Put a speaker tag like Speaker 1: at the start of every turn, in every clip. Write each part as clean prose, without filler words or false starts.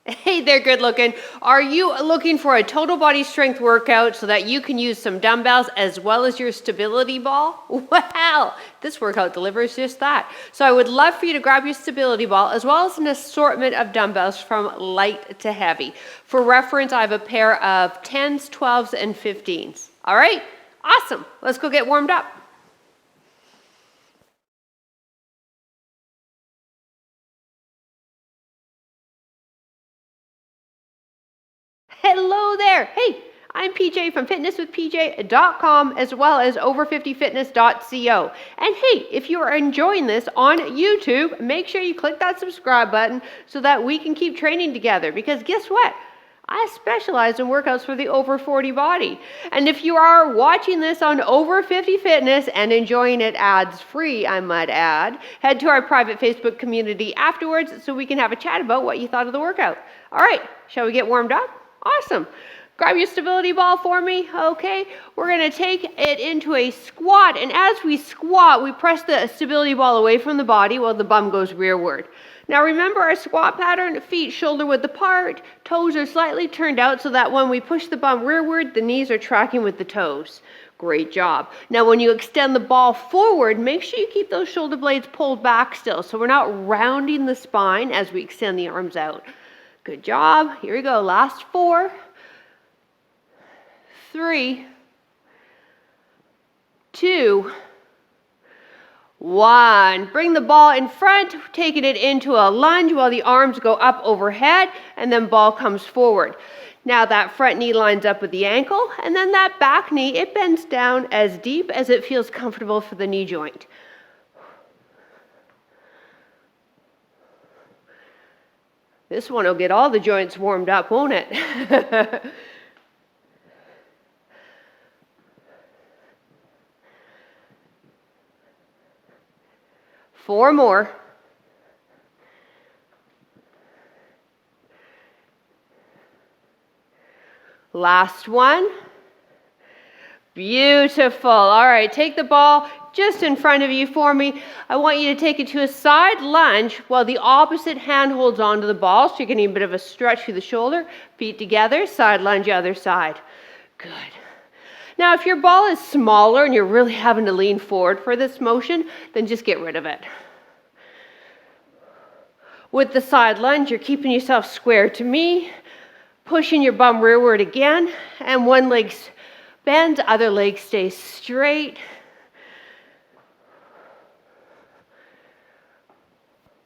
Speaker 1: Hey there, good looking. Are you looking for a total body strength workout so that you can use some dumbbells as well as your stability ball? Well, this workout delivers just that. So I would love for you to grab your stability ball as well as an assortment of dumbbells from light to heavy. For reference, I have a pair of 10s, 12s, and 15s. All right, awesome. Let's go get warmed up. Hello there. Hey, I'm PJ from fitnesswithpj.com as well as over50fitness.co. And hey, if you are enjoying this on YouTube, make sure you click that subscribe button so that we can keep training together. Because guess what? I specialize in workouts for the over 40 body. And if you are watching this on Over 50 Fitness and enjoying it ads free, I might add, head to our private Facebook community afterwards so we can have a chat about what you thought of the workout. All right, shall we get warmed up? Awesome. Grab your stability ball for me. Okay, we're going to take it into a squat. And as we squat, we press the stability ball away from the body while the bum goes rearward. Now remember our squat pattern, feet shoulder width apart, toes are slightly turned out so that when we push the bum rearward, the knees are tracking with the toes. Great job. Now when you extend the ball forward, make sure you keep those shoulder blades pulled back still so we're not rounding the spine as we extend the arms out. Good job. Here we go. Last 4, 3, 2, 1. Bring the ball in front, taking it into a lunge while the arms go up overhead and then ball comes forward. Now that front knee lines up with the ankle and then that back knee, it bends down as deep as it feels comfortable for the knee joint. This one will get all the joints warmed up, won't it? 4 more. Last one. Beautiful. All right, take the ball just in front of you for me. I want you to take it to a side lunge while the opposite hand holds onto the ball. So you're getting a bit of a stretch through the shoulder. Feet together, side lunge, other side. Good. Now, if your ball is smaller and you're really having to lean forward for this motion, then just get rid of it. With the side lunge, you're keeping yourself square to me, pushing your bum rearward again, and one leg bends, other leg stays straight.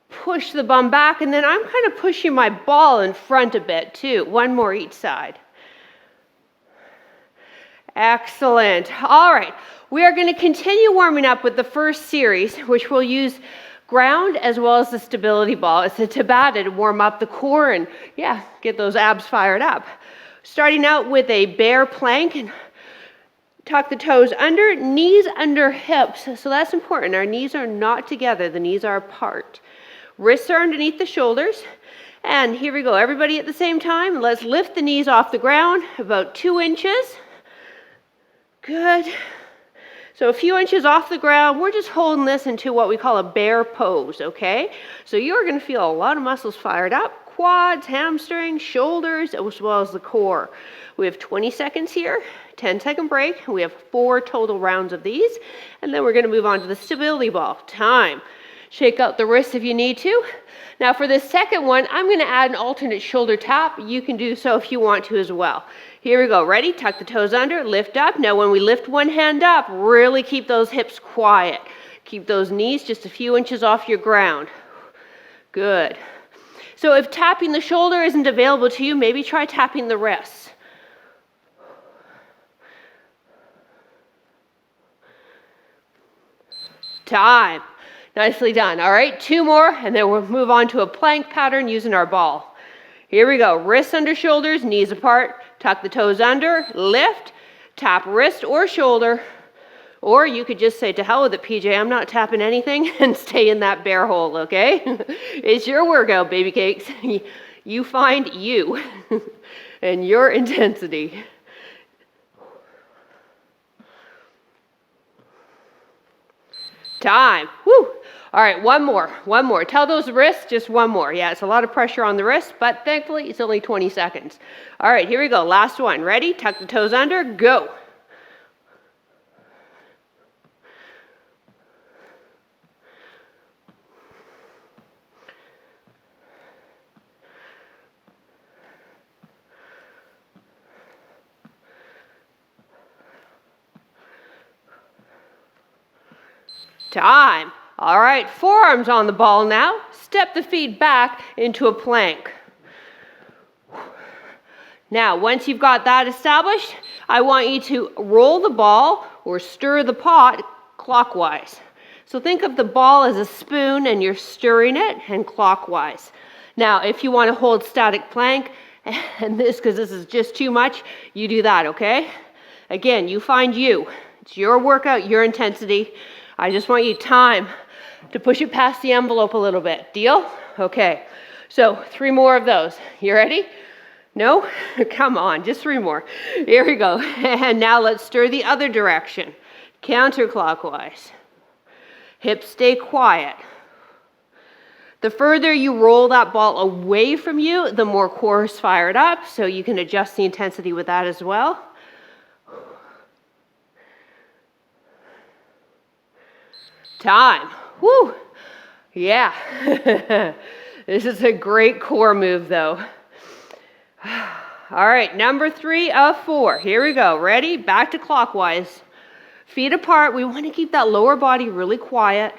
Speaker 1: Push the bum back, and then I'm kind of pushing my ball in front a bit too. 1 more each side. Excellent. All right, we are going to continue warming up with the first series, which we'll use ground as well as the stability ball. It's a Tabata to warm up the core and, yeah, get those abs fired up. Starting out with a bear plank and tuck the toes under, knees under hips. So that's important. Our knees are not together. The knees are apart. Wrists are underneath the shoulders. And here we go. Everybody at the same time. Let's lift the knees off the ground about 2 inches. Good. So a few inches off the ground. We're just holding this into what we call a bear pose, okay? So you're going to feel a lot of muscles fired up. Quads, hamstrings, shoulders, as well as the core. We have 20 seconds here, 10-second break. We have 4 total rounds of these. And then we're going to move on to the stability ball. Time. Shake out the wrists if you need to. Now for this second one, I'm going to add an alternate shoulder tap. You can do so if you want to as well. Here we go. Ready? Tuck the toes under, lift up. Now when we lift one hand up, really keep those hips quiet. Keep those knees just a few inches off your ground. Good. So if tapping the shoulder isn't available to you, maybe try tapping the wrists. Time. Nicely done. All right, 2 more, and then we'll move on to a plank pattern using our ball. Here we go. Wrists under shoulders, knees apart. Tuck the toes under, lift, tap wrist or shoulder. Or you could just say, to hell with it, PJ, I'm not tapping anything, and stay in that bear hole, okay? It's your workout, baby cakes. You find you and your intensity. Time. Woo! All right, one more. Tell those wrists just one more. Yeah, it's a lot of pressure on the wrist, but thankfully it's only 20 seconds. All right, here we go. Last one. Ready? Tuck the toes under. Go. Time. All right, forearms on the ball now. Step the feet back into a plank. Now, once you've got that established, I want you to roll the ball or stir the pot clockwise. So think of the ball as a spoon and you're stirring it and clockwise. Now, if you want to hold static plank, and because this is just too much, you do that, okay? Again, you find you. It's your workout, your intensity. I just want you time to push it past the envelope a little bit. Deal? Okay. So 3 more of those. You ready? No? Come on, just 3 more. Here we go. And now let's stir the other direction. Counterclockwise. Hips stay quiet. The further you roll that ball away from you, the more core is fired up, so you can adjust the intensity with that as well. Time. Woo! Yeah. This is a great core move, though. All right, number 3 of 4. Here we go. Ready? Back to clockwise. Feet apart. We want to keep that lower body really quiet.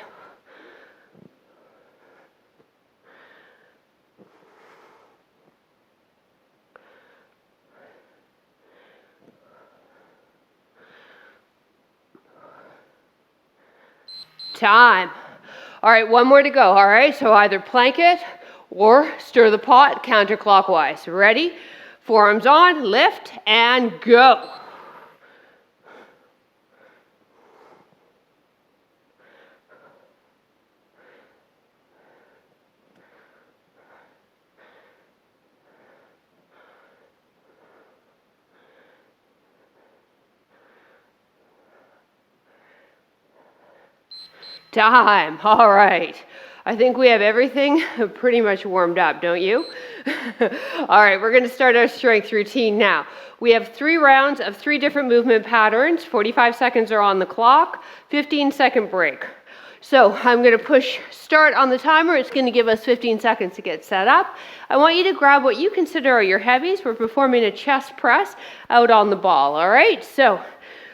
Speaker 1: Time. All right, 1 more to go. All right, so either plank it or stir the pot counterclockwise. Ready? Forearms on, lift, and go. Time. All right. I think we have everything pretty much warmed up, don't you? All right, we're going to start our strength routine now. We have 3 rounds of 3 different movement patterns. 45 seconds are on the clock, 15-second break. So I'm going to push start on the timer. It's going to give us 15 seconds to get set up. I want you to grab what you consider are your heavies. We're performing a chest press out on the ball, all right? So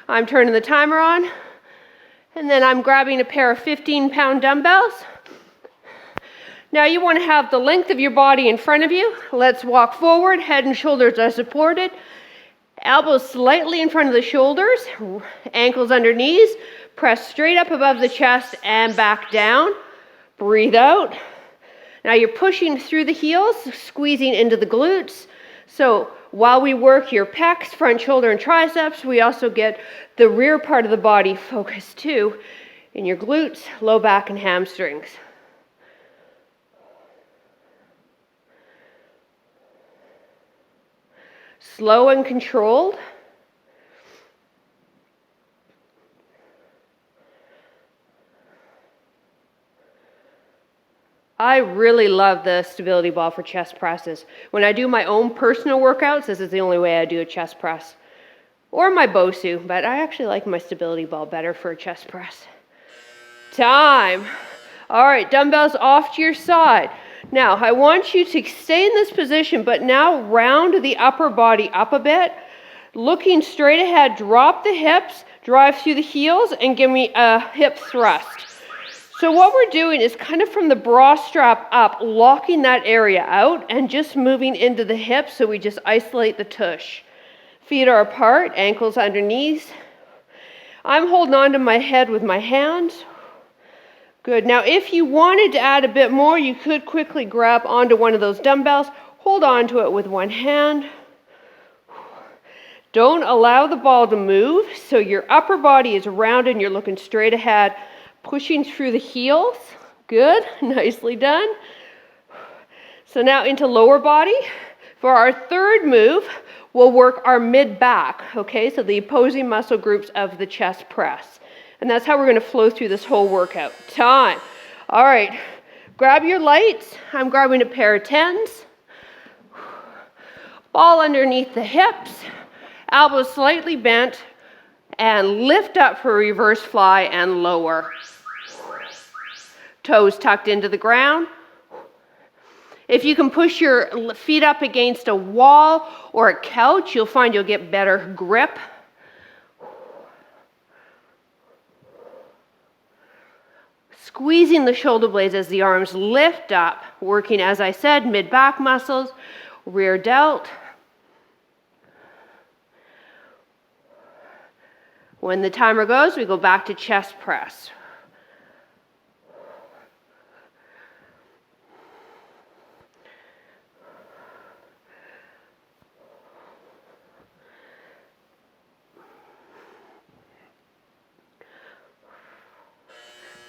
Speaker 1: I'm turning the timer on, and then I'm grabbing a pair of 15-pound dumbbells. Now you want to have the length of your body in front of you. Let's walk forward. Head and shoulders are supported. Elbows slightly in front of the shoulders. Ankles under knees. Press straight up above the chest and back down. Breathe out. Now you're pushing through the heels, squeezing into the glutes. So while we work your pecs, front shoulder, and triceps, we also get the rear part of the body focused too in your glutes, low back, and hamstrings. Slow and controlled. I really love the stability ball for chest presses. When I do my own personal workouts, this is the only way I do a chest press. Or my BOSU, but I actually like my stability ball better for a chest press. Time. All right, dumbbells off to your side. Now, I want you to stay in this position, but now round the upper body up a bit. Looking straight ahead, drop the hips, drive through the heels, and give me a hip thrust. So what we're doing is kind of from the bra strap up, locking that area out and just moving into the hips, so we just isolate the tush. Feet are apart, ankles under knees. I'm holding on to my head with my hands. Good. Now, if you wanted to add a bit more, you could quickly grab onto one of those dumbbells, hold on to it with one hand. Don't allow the ball to move, so your upper body is rounded and you're looking straight ahead, pushing through the heels. Good. Nicely done. So now into lower body. For our third move, we'll work our mid-back, okay? So the opposing muscle groups of the chest press. And that's how we're going to flow through this whole workout. Time. All right, grab your lights. I'm grabbing a pair of 10s. Ball underneath the hips, elbows slightly bent, and lift up for reverse fly and lower. Toes tucked into the ground. If you can push your feet up against a wall or a couch, you'll find you'll get better grip. Squeezing the shoulder blades as the arms lift up, working, as I said, mid-back muscles, rear delt. When the timer goes, we go back to chest press.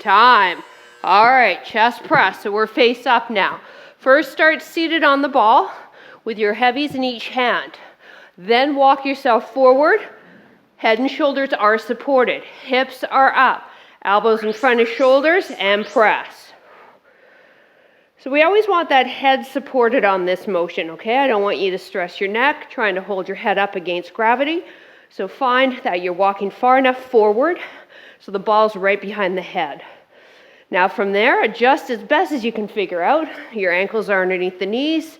Speaker 1: Time. All right, chest press. So we're face up now. First, start seated on the ball with your heavies in each hand. Then walk yourself forward. Head and shoulders are supported. Hips are up. Elbows in front of shoulders and press. So we always want that head supported on this motion, okay? I don't want you to stress your neck, trying to hold your head up against gravity. So find that you're walking far enough forward so the ball's right behind the head. Now from there, adjust as best as you can figure out. Your ankles are underneath the knees,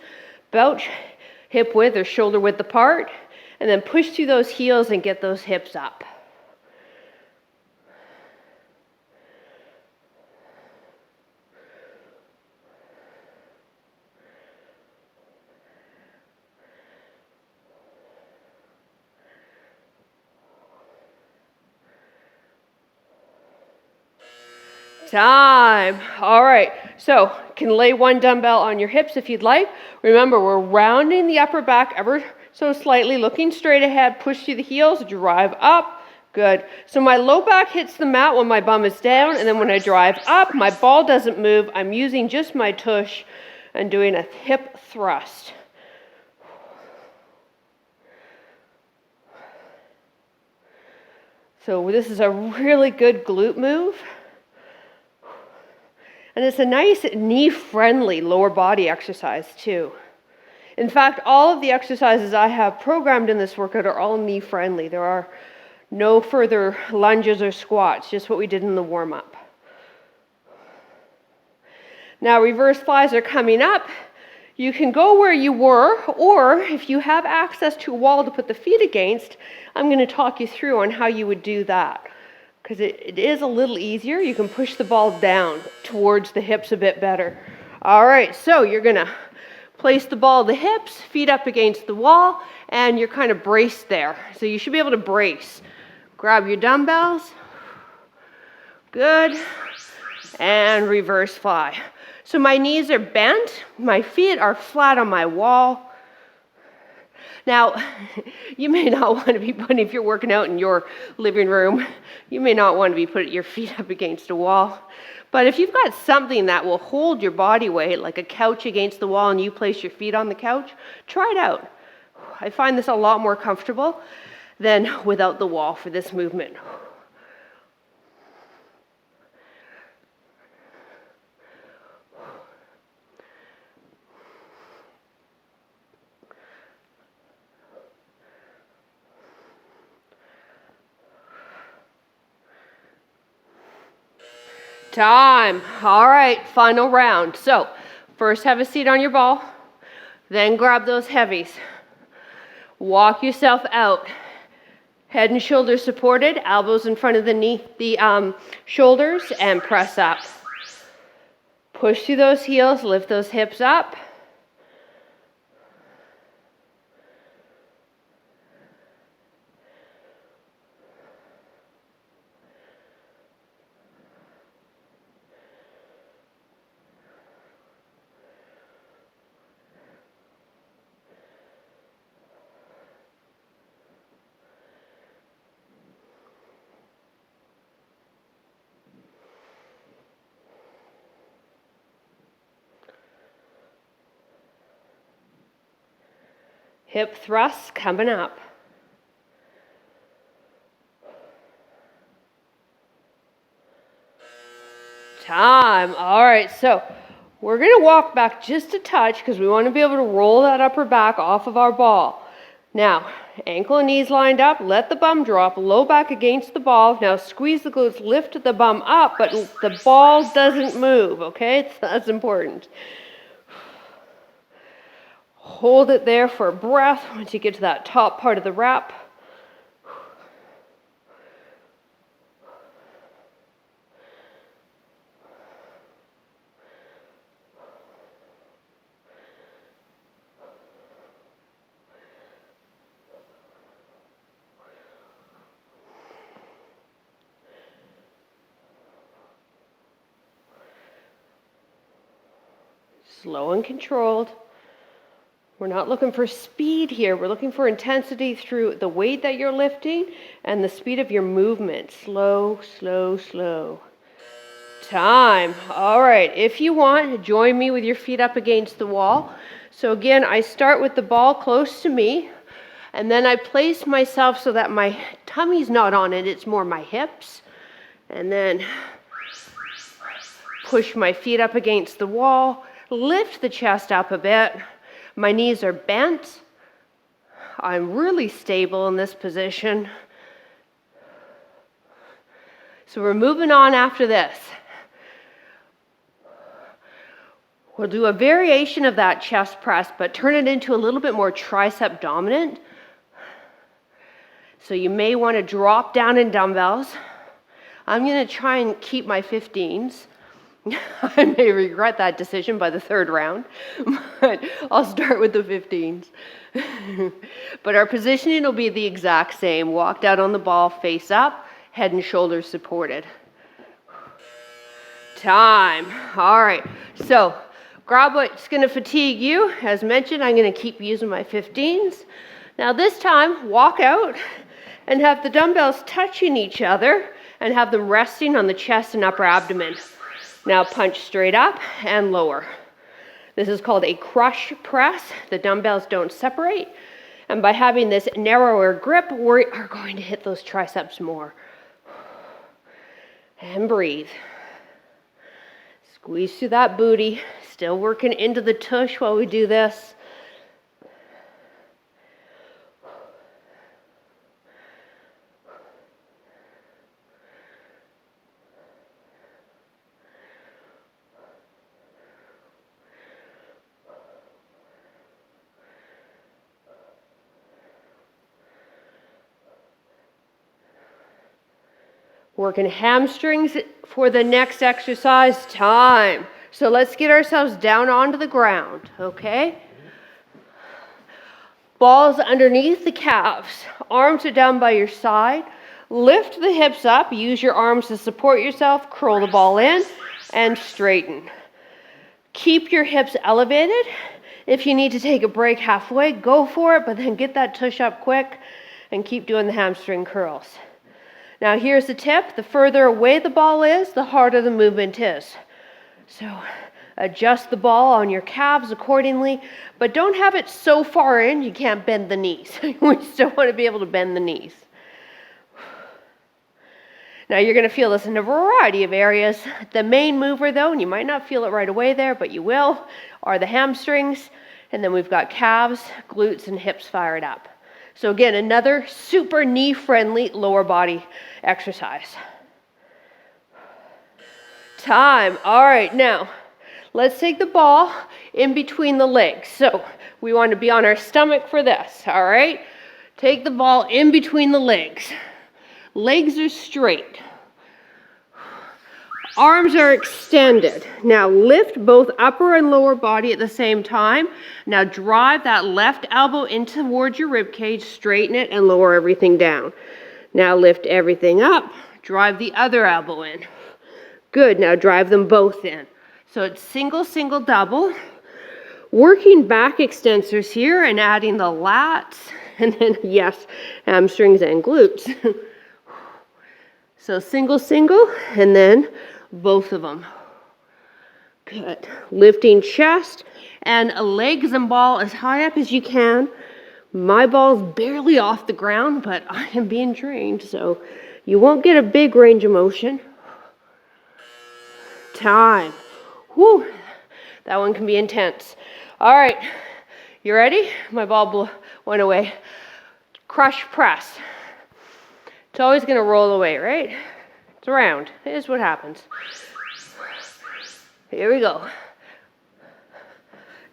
Speaker 1: about hip width or shoulder width apart, and then push through those heels and get those hips up. Time. All right, so can lay one dumbbell on your hips if you'd like. Remember, we're rounding the upper back ever so slightly, looking straight ahead, push through the heels, drive up. Good. So my low back hits the mat when my bum is down, and then when I drive up, my ball doesn't move. I'm using just my tush and doing a hip thrust. So this is a really good glute move. And it's a nice knee-friendly lower body exercise too. In fact, all of the exercises I have programmed in this workout are all knee-friendly. There are no further lunges or squats, just what we did in the warm-up. Now reverse flies are coming up. You can go where you were, or if you have access to a wall to put the feet against, I'm going to talk you through on how you would do that. Because it is a little easier. You can push the ball down towards the hips a bit better. All right, so you're going to place the ball to the hips, feet up against the wall, and you're kind of braced there. So you should be able to brace. Grab your dumbbells. Good. And reverse fly. So my knees are bent. My feet are flat on my wall. Now, you may not want to be putting, if you're working out in your living room, you may not want to be putting your feet up against a wall. But if you've got something that will hold your body weight, like a couch against the wall, and you place your feet on the couch, try it out. I find this a lot more comfortable than without the wall for this movement. Time. All right, final round. So first have a seat on your ball, then grab those heavies. Walk yourself out. Head and shoulders supported, elbows in front of the shoulders, and press up. Push through those heels, lift those hips up. Hip thrusts coming up. Time. All right, so we're going to walk back just a touch because we want to be able to roll that upper back off of our ball. Now, ankle and knees lined up, let the bum drop, low back against the ball. Now squeeze the glutes, lift the bum up, but the ball doesn't move, okay? That's important. Hold it there for a breath once you get to that top part of the rep. Slow and controlled. We're not looking for speed here. We're looking for intensity through the weight that you're lifting and the speed of your movement. Slow, slow, slow. Time. All right. If you want, join me with your feet up against the wall. So again, I start with the ball close to me, and then I place myself so that my tummy's not on it. It's more my hips. And then push my feet up against the wall. Lift the chest up a bit. My knees are bent. I'm really stable in this position. So we're moving on after this. We'll do a variation of that chest press, but turn it into a little bit more tricep dominant. So you may want to drop down in dumbbells. I'm going to try and keep my 15s. I may regret that decision by the third round, but I'll start with the 15s. But our positioning will be the exact same. Walked out on the ball, face up, head and shoulders supported. Time. All right. So grab what's going to fatigue you. As mentioned, I'm going to keep using my 15s. Now this time, walk out and have the dumbbells touching each other and have them resting on the chest and upper abdomen. Now punch straight up and lower. This is called a crush press. The dumbbells don't separate. And by having this narrower grip, we are going to hit those triceps more. And breathe. Squeeze through that booty. Still working into the tush while we do this. Working hamstrings for the next exercise. Time. So let's get ourselves down onto the ground, okay? Balls underneath the calves. Arms are down by your side. Lift the hips up. Use your arms to support yourself. Curl the ball in and straighten. Keep your hips elevated. If you need to take a break halfway, go for it, but then get that tush up quick and keep doing the hamstring curls. Now here's the tip. The further away the ball is, the harder the movement is. So adjust the ball on your calves accordingly, but don't have it so far in you can't bend the knees. We still want to be able to bend the knees. Now you're going to feel this in a variety of areas. The main mover though, and you might not feel it right away there, but you will, are the hamstrings. And then we've got calves, glutes, and hips fired up. So again, another super knee-friendly lower body exercise. Time. All right, now let's take the ball in between the legs. So we want to be on our stomach for this, all right? Take the ball in between the legs. Legs are straight. Arms are extended. Now lift both upper and lower body at the same time. Now drive that left elbow in towards your rib cage, straighten it and lower everything down. Now lift everything up, drive the other elbow in. Good, now drive them both in. So it's single, single, double. Working back extensors here and adding the lats and then, yes, hamstrings and glutes. So single, single, and then both of them. Good. Lifting chest and legs and ball as high up as you can. My ball's barely off the ground, but I am being trained, so you won't get a big range of motion. Time. Whew. That one can be intense. All right. You ready? My ball went away. Crush press. It's always going to roll away, right? It's around. Here's what happens. Here we go.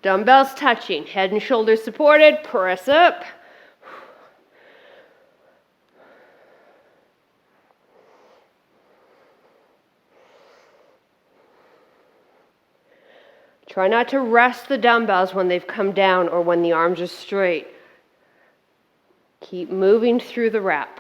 Speaker 1: Dumbbells touching. Head and shoulders supported. Press up. Try not to rest the dumbbells when they've come down or when the arms are straight. Keep moving through the rep.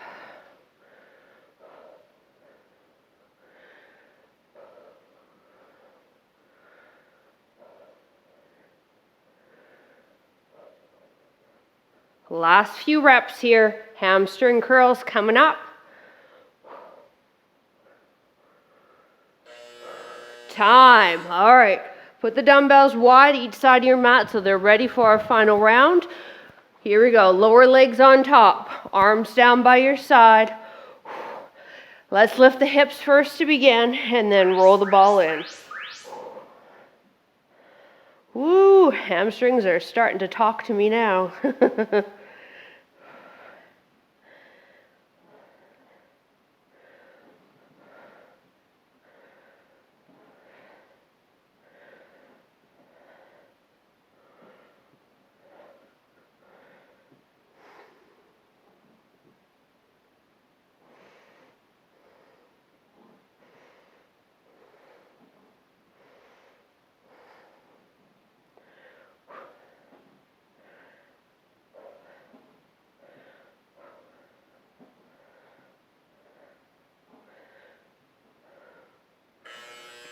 Speaker 1: Last few reps here. Hamstring curls coming up. Time. All right. Put the dumbbells wide each side of your mat so they're ready for our final round. Here we go. Lower legs on top. Arms down by your side. Let's lift the hips first to begin and then roll the ball in. Woo, hamstrings are starting to talk to me now.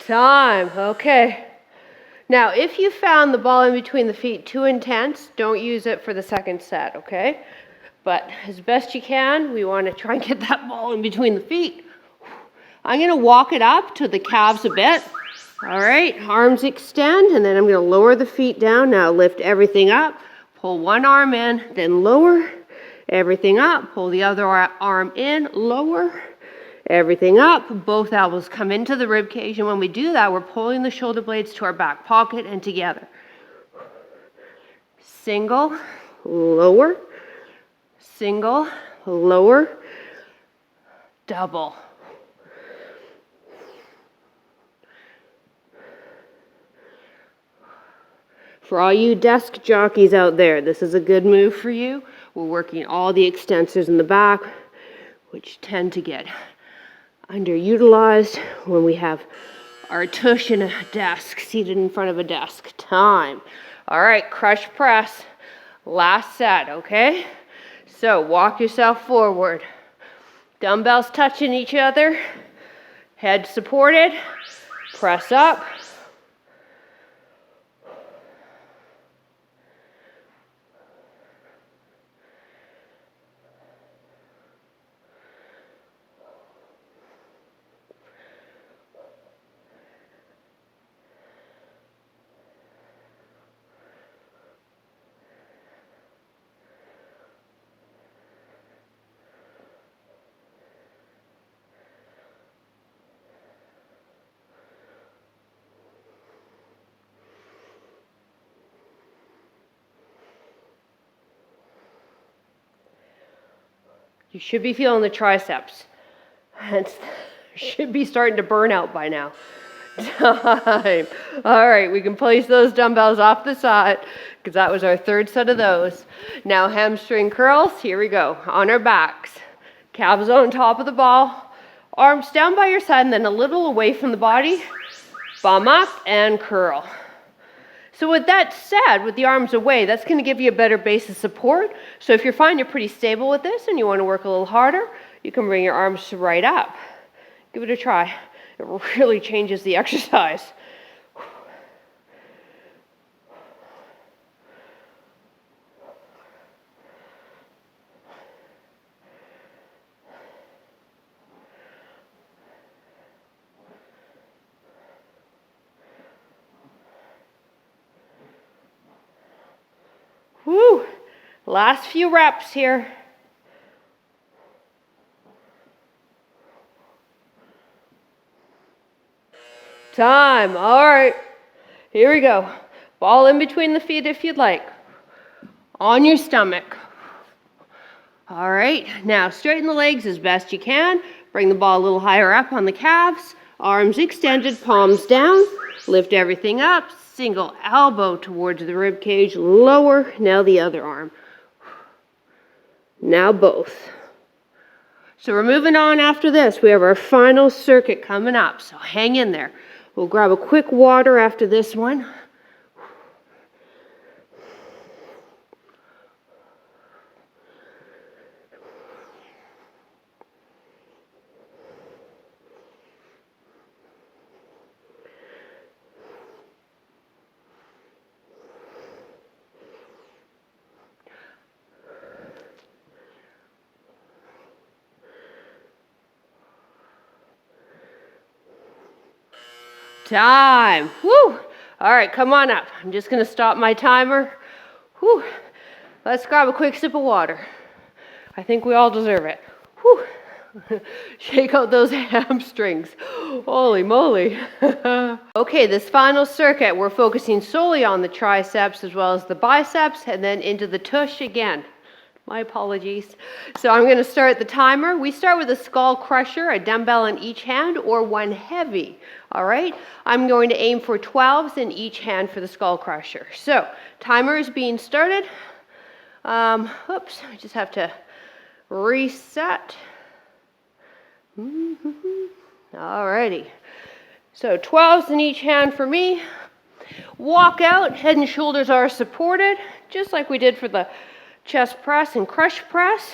Speaker 1: Time. Okay. Now, if you found the ball in between the feet too intense, don't use it for the second set, okay? But as best you can, we want to try and get that ball in between the feet. I'm going to walk it up to the calves a bit. All right, arms extend, and then I'm going to lower the feet down. Now lift everything up. Pull one arm in, then lower everything up. Pull the other arm in, lower everything up. Both elbows come into the rib cage, and when we do that, we're pulling the shoulder blades to our back pocket and together. Single, lower, single, lower, double. For all you desk jockeys out there, this is a good move for you. We're working all the extensors in the back, which tend to get underutilized when we have our tush in a desk, seated in front of a desk. Time. All right, crush press. Last set, okay? So walk yourself forward. Dumbbells touching each other. Head supported. Press up. You should be feeling the triceps. It should be starting to burn out by now. Time. All right, we can place those dumbbells off the side because that was our third set of those. Now hamstring curls. Here we go. On our backs. Calves on top of the ball. Arms down by your side and then a little away from the body. Bum up and curl. So with that said, with the arms away, that's going to give you a better base of support. So if you're finding you're pretty stable with this and you want to work a little harder, you can bring your arms right up. Give it a try. It really changes the exercise. Woo! Last few reps here. Time. All right. Here we go. Ball in between the feet if you'd like. On your stomach. All right. Now straighten the legs as best you can. Bring the ball a little higher up on the calves. Arms extended, palms down. Lift everything up. Single elbow towards the rib cage. Lower. Now the other arm. Now both. So we're moving on after this. We have our final circuit coming up. So hang in there. We'll grab a quick water after this one. Time. Woo. All right, come on up. I'm just going to stop my timer. Woo. Let's grab a quick sip of water. I think we all deserve it. Woo. Shake out those hamstrings. Holy moly. Okay, this final circuit, we're focusing solely on the triceps as well as the biceps and then into the tush again. My apologies. So I'm going to start the timer. We start with a skull crusher, a dumbbell in each hand or one heavy. All right. I'm going to aim for 12s in each hand for the skull crusher. So timer is being started. Oops, I just have to reset. All righty. So 12s in each hand for me. Walk out, head and shoulders are supported, just like we did for the chest press and crush press.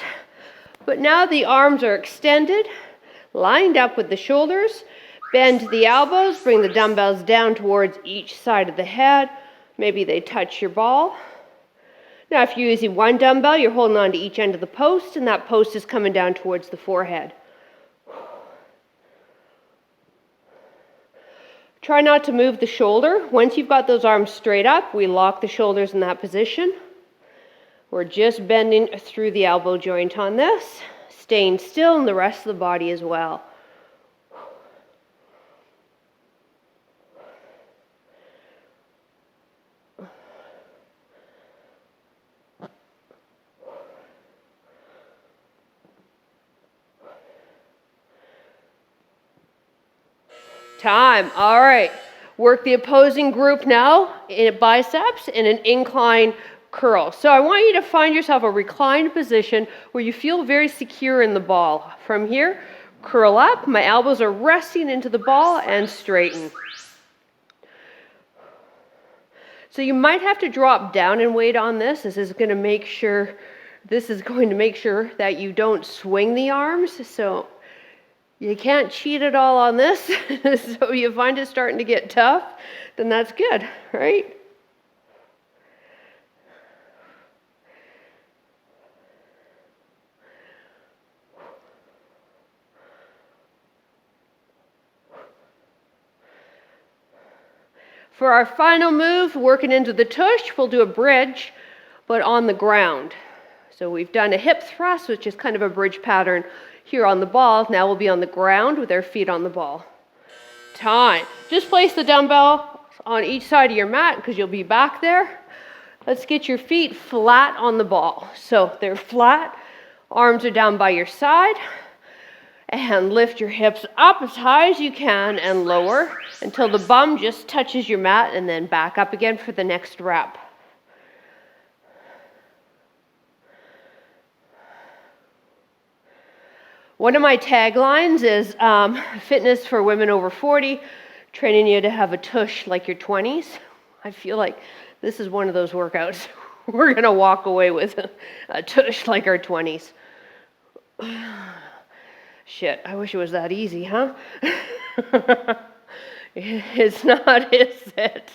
Speaker 1: But now the arms are extended, lined up with the shoulders. Bend the elbows, bring the dumbbells down towards each side of the head. Maybe they touch your ball. Now if you're using one dumbbell, you're holding on to each end of the post, and that post is coming down towards the forehead. Try not to move the shoulder. Once you've got those arms straight up, we lock the shoulders in that position. We're just bending through the elbow joint on this, staying still in the rest of the body as well. Time. All right. Work the opposing group now in biceps in an incline curl. So I want you to find yourself a reclined position where you feel very secure in the ball. From here, curl up. My elbows are resting into the ball and straighten. So you might have to drop down in weight on this. This is going to make sure that you don't swing the arms. So you can't cheat at all on this. So you find it starting to get tough, then that's good, right? For our final move, working into the tush, we'll do a bridge, but on the ground. So we've done a hip thrust, which is kind of a bridge pattern here on the ball. Now we'll be on the ground with our feet on the ball. Time. Just place the dumbbell on each side of your mat because you'll be back there. Let's get your feet flat on the ball. So they're flat, arms are down by your side. And lift your hips up as high as you can and lower until the bum just touches your mat, and then back up again for the next rep. One of my taglines is fitness for women over 40, training you to have a tush like your 20s. I feel like this is one of those workouts we're going to walk away with a tush like our 20s. Shit, I wish it was that easy, huh? It's not, is it?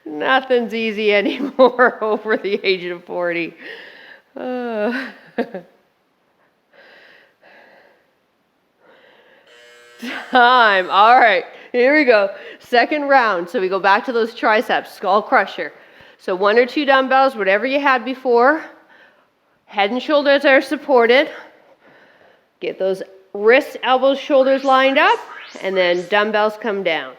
Speaker 1: Nothing's easy anymore over the age of 40. Time. All right, here we go. Second round. So we go back to those triceps, skull crusher. So 1 or 2 dumbbells, whatever you had before. Head and shoulders are supported. Get those wrists, elbows, shoulders lined up. and then dumbbells come down.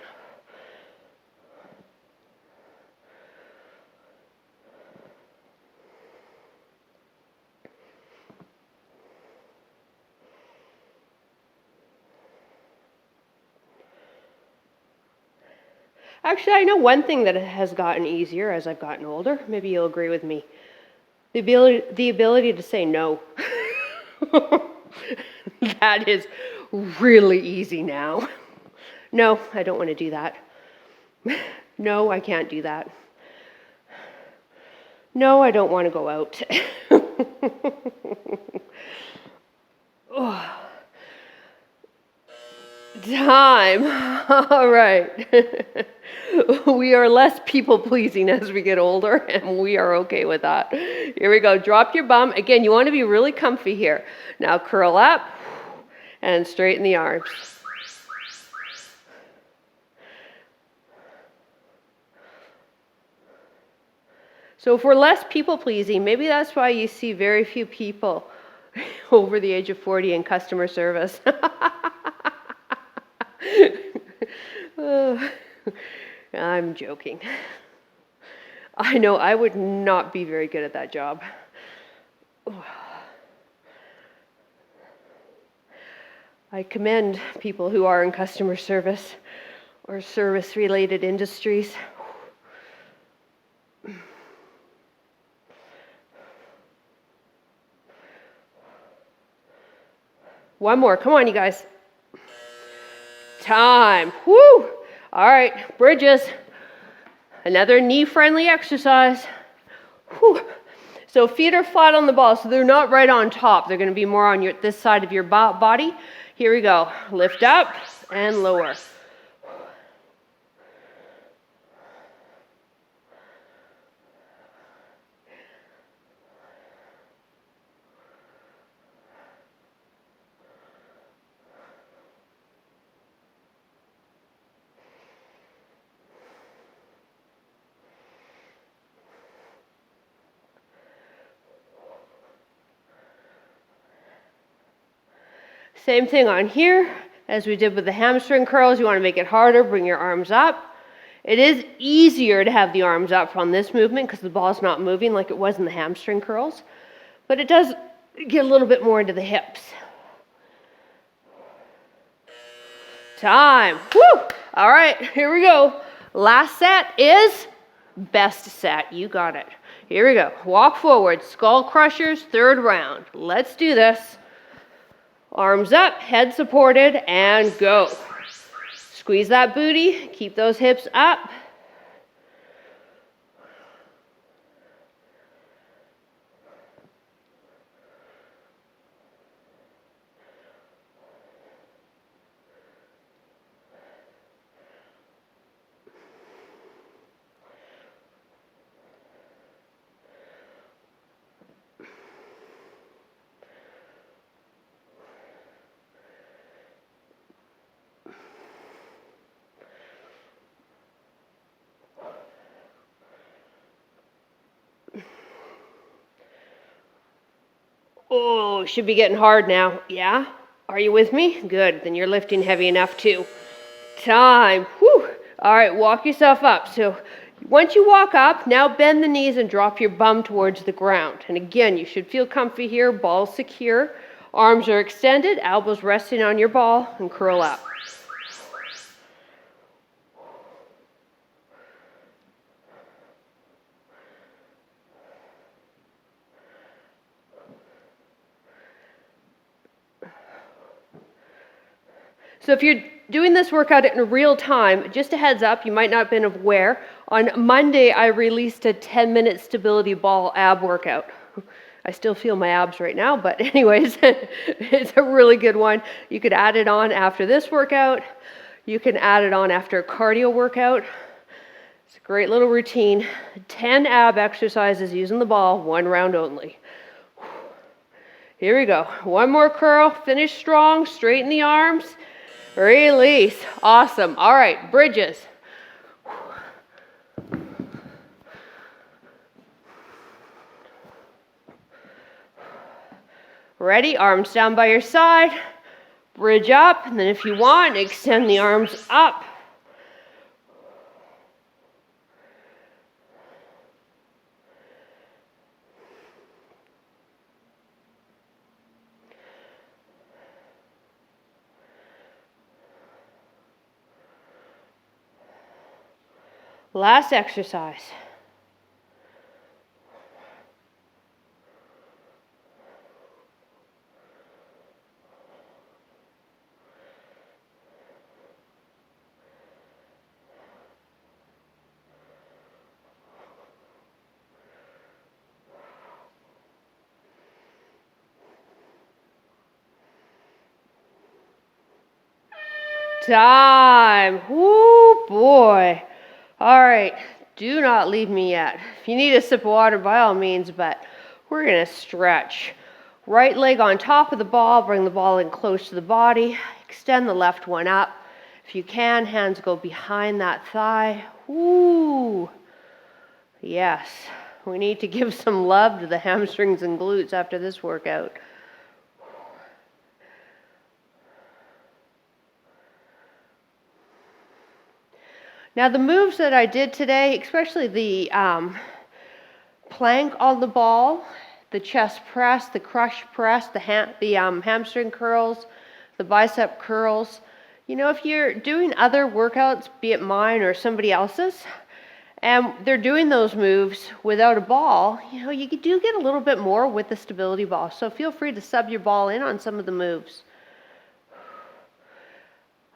Speaker 1: Actually, I know one thing that has gotten easier as I've gotten older. Maybe you'll agree with me. The ability to say no. That is really easy now. No, I don't want to do that. No, I can't do that. No, I don't want to go out. Oh. Time. All right. We are less people-pleasing as we get older, and we are okay with that. Here we go. Drop your bum. Again, you want to be really comfy here. Now curl up and straighten the arms. So if we're less people-pleasing, maybe that's why you see very few people over the age of 40 in customer service. I'm joking. I know I would not be very good at that job. I commend people who are in customer service or service-related industries. One more. Come on, you guys. Time. Woo! All right, bridges. Another knee-friendly exercise. Whew. So feet are flat on the ball, so they're not right on top. They're going to be more on this side of your body. Here we go. Lift up and lower. Same thing on here as we did with the hamstring curls. You want to make it harder, bring your arms up. It is easier to have the arms up on this movement because the ball's not moving like it was in the hamstring curls, but it does get a little bit more into the hips. Time. Woo! All right, here we go. Last set is best set. You got it. Here we go. Walk forward. Skullcrushers, third round. Let's do this. Arms up, head supported, and go. Squeeze that booty, keep those hips up. Oh, should be getting hard now. Yeah? Are you with me? Good. Then you're lifting heavy enough too. Time. Whew. All right, walk yourself up. So once you walk up, now bend the knees and drop your bum towards the ground. And again, you should feel comfy here, ball secure. Arms are extended, elbows resting on your ball, and curl up. So if you're doing this workout in real time, just a heads up, you might not have been aware, on Monday I released a 10-minute stability ball ab workout. I still feel my abs right now, but anyways, it's a really good one. You could add it on after this workout. You can add it on after a cardio workout. It's a great little routine. 10 ab exercises using the ball, 1 round only. Here we go. One more curl, finish strong, straighten the arms. Release. Awesome. All right, bridges. Ready? Arms down by your side. Bridge up, and then if you want, extend the arms up. Last exercise. Time. Woo, boy. All right, do not leave me yet. If you need a sip of water, by all means, but we're gonna stretch. Right leg on top of the ball, bring the ball in close to the body, extend the left one up. If you can, hands go behind that thigh. Woo. Yes, we need to give some love to the hamstrings and glutes after this workout. Now the moves that I did today, especially the plank on the ball, the chest press, the crush press, the hamstring curls, the bicep curls. You know, if you're doing other workouts, be it mine or somebody else's, and they're doing those moves without a ball, you know, you do get a little bit more with the stability ball. So feel free to sub your ball in on some of the moves.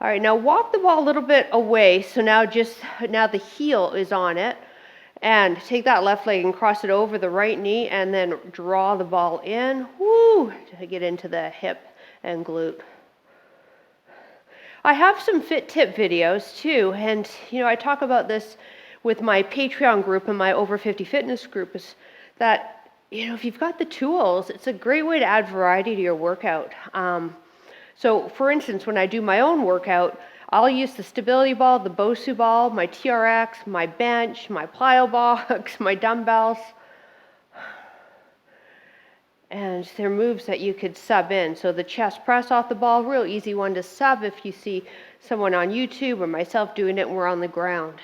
Speaker 1: All right, now walk the ball a little bit away. So now the heel is on it. And take that left leg and cross it over the right knee and then draw the ball in. Woo, to get into the hip and glute. I have some fit tip videos too. And, you know, I talk about this with my Patreon group and my Over 50 Fitness group is that, you know, if you've got the tools, it's a great way to add variety to your workout. So for instance, when I do my own workout, I'll use the stability ball, the Bosu ball, my TRX, my bench, my plyo box, my dumbbells. And they're moves that you could sub in. So the chest press off the ball, real easy one to sub if you see someone on YouTube or myself doing it and we're on the ground.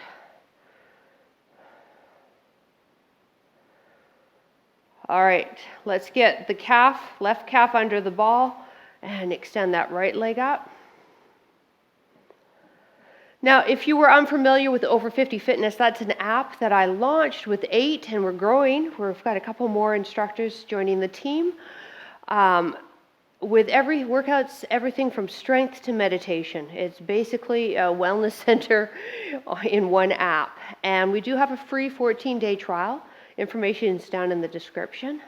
Speaker 1: All right, let's get the calf, left calf under the ball and extend that right leg up. Now, if you were unfamiliar with Over 50 Fitness, that's an app that I launched with 8, and we're growing. We've got a couple more instructors joining the team. With every workouts, everything from strength to meditation. It's basically a wellness center in one app. And we do have a free 14-day trial. Information is down in the description.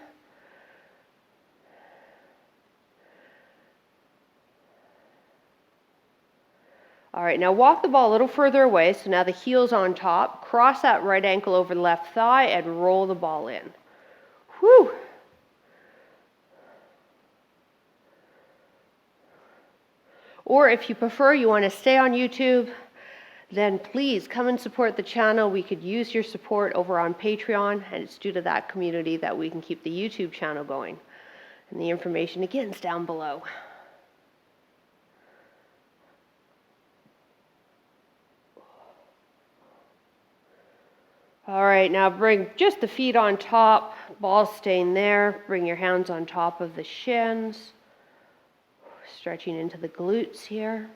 Speaker 1: All right, now walk the ball a little further away. So now the heel's on top. Cross that right ankle over the left thigh and roll the ball in. Whew. Or if you prefer, you want to stay on YouTube, then please come and support the channel. We could use your support over on Patreon, and it's due to that community that we can keep the YouTube channel going. And the information, again, is down below. All right, now bring just the feet on top, ball staying there. Bring your hands on top of the shins, stretching into the glutes here.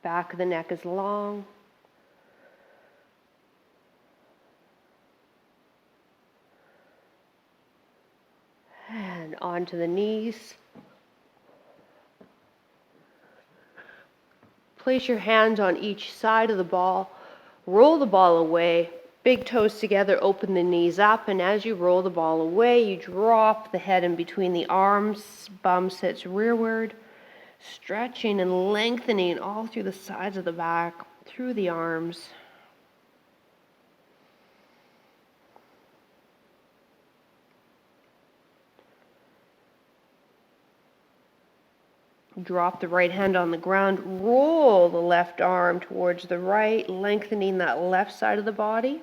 Speaker 1: Back of the neck is long. And onto the knees. Place your hands on each side of the ball. Roll the ball away. Big toes together, open the knees up. And as you roll the ball away, you drop the head in between the arms. Bum sits rearward. Stretching and lengthening all through the sides of the back, through the arms. Drop the right hand on the ground, roll the left arm towards the right, lengthening that left side of the body.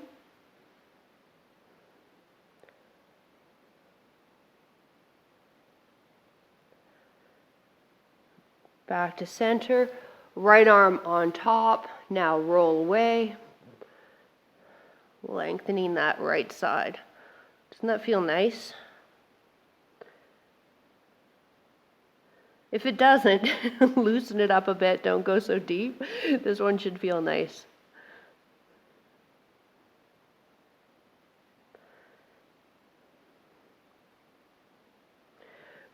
Speaker 1: Back to center, right arm on top, now roll away, lengthening that right side. Doesn't that feel nice? If it doesn't, loosen it up a bit, don't go so deep. This one should feel nice.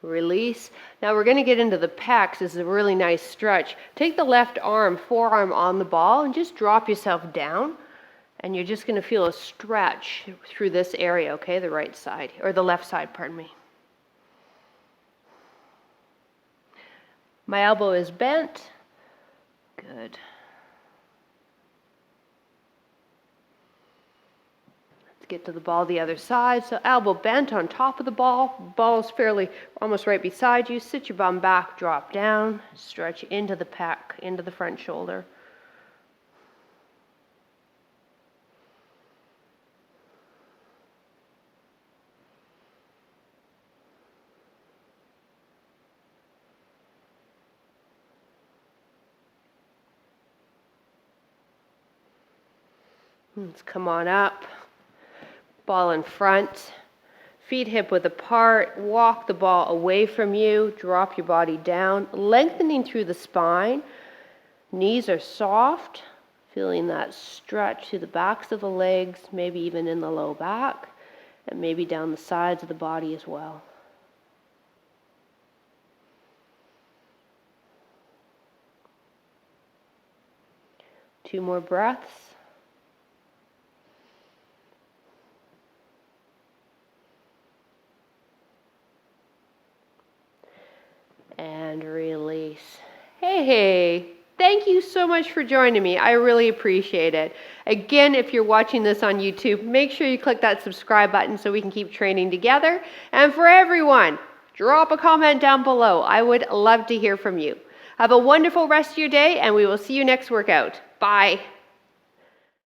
Speaker 1: Release. Now we're going to get into the pecs. This is a really nice stretch. Take the left arm, forearm on the ball, and just drop yourself down. And you're just going to feel a stretch through this area, okay? The right side, or the left side, pardon me. My elbow is bent. Good. Let's get to the ball the other side. So elbow bent on top of the ball. Ball is fairly almost right beside you. Sit your bum back, drop down, stretch into the pec, into the front shoulder. Let's come on up, ball in front, feet hip width apart, walk the ball away from you, drop your body down, lengthening through the spine, knees are soft, feeling that stretch through the backs of the legs, maybe even in the low back, and maybe down the sides of the body as well. Two more breaths. And release. Hey, thank you so much for joining me. I really appreciate it. Again, if you're watching this on YouTube, make sure you click that subscribe button so we can keep training together. And for everyone, drop a comment down below. I would love to hear from you. Have a wonderful rest of your day, and we will see you next workout. Bye.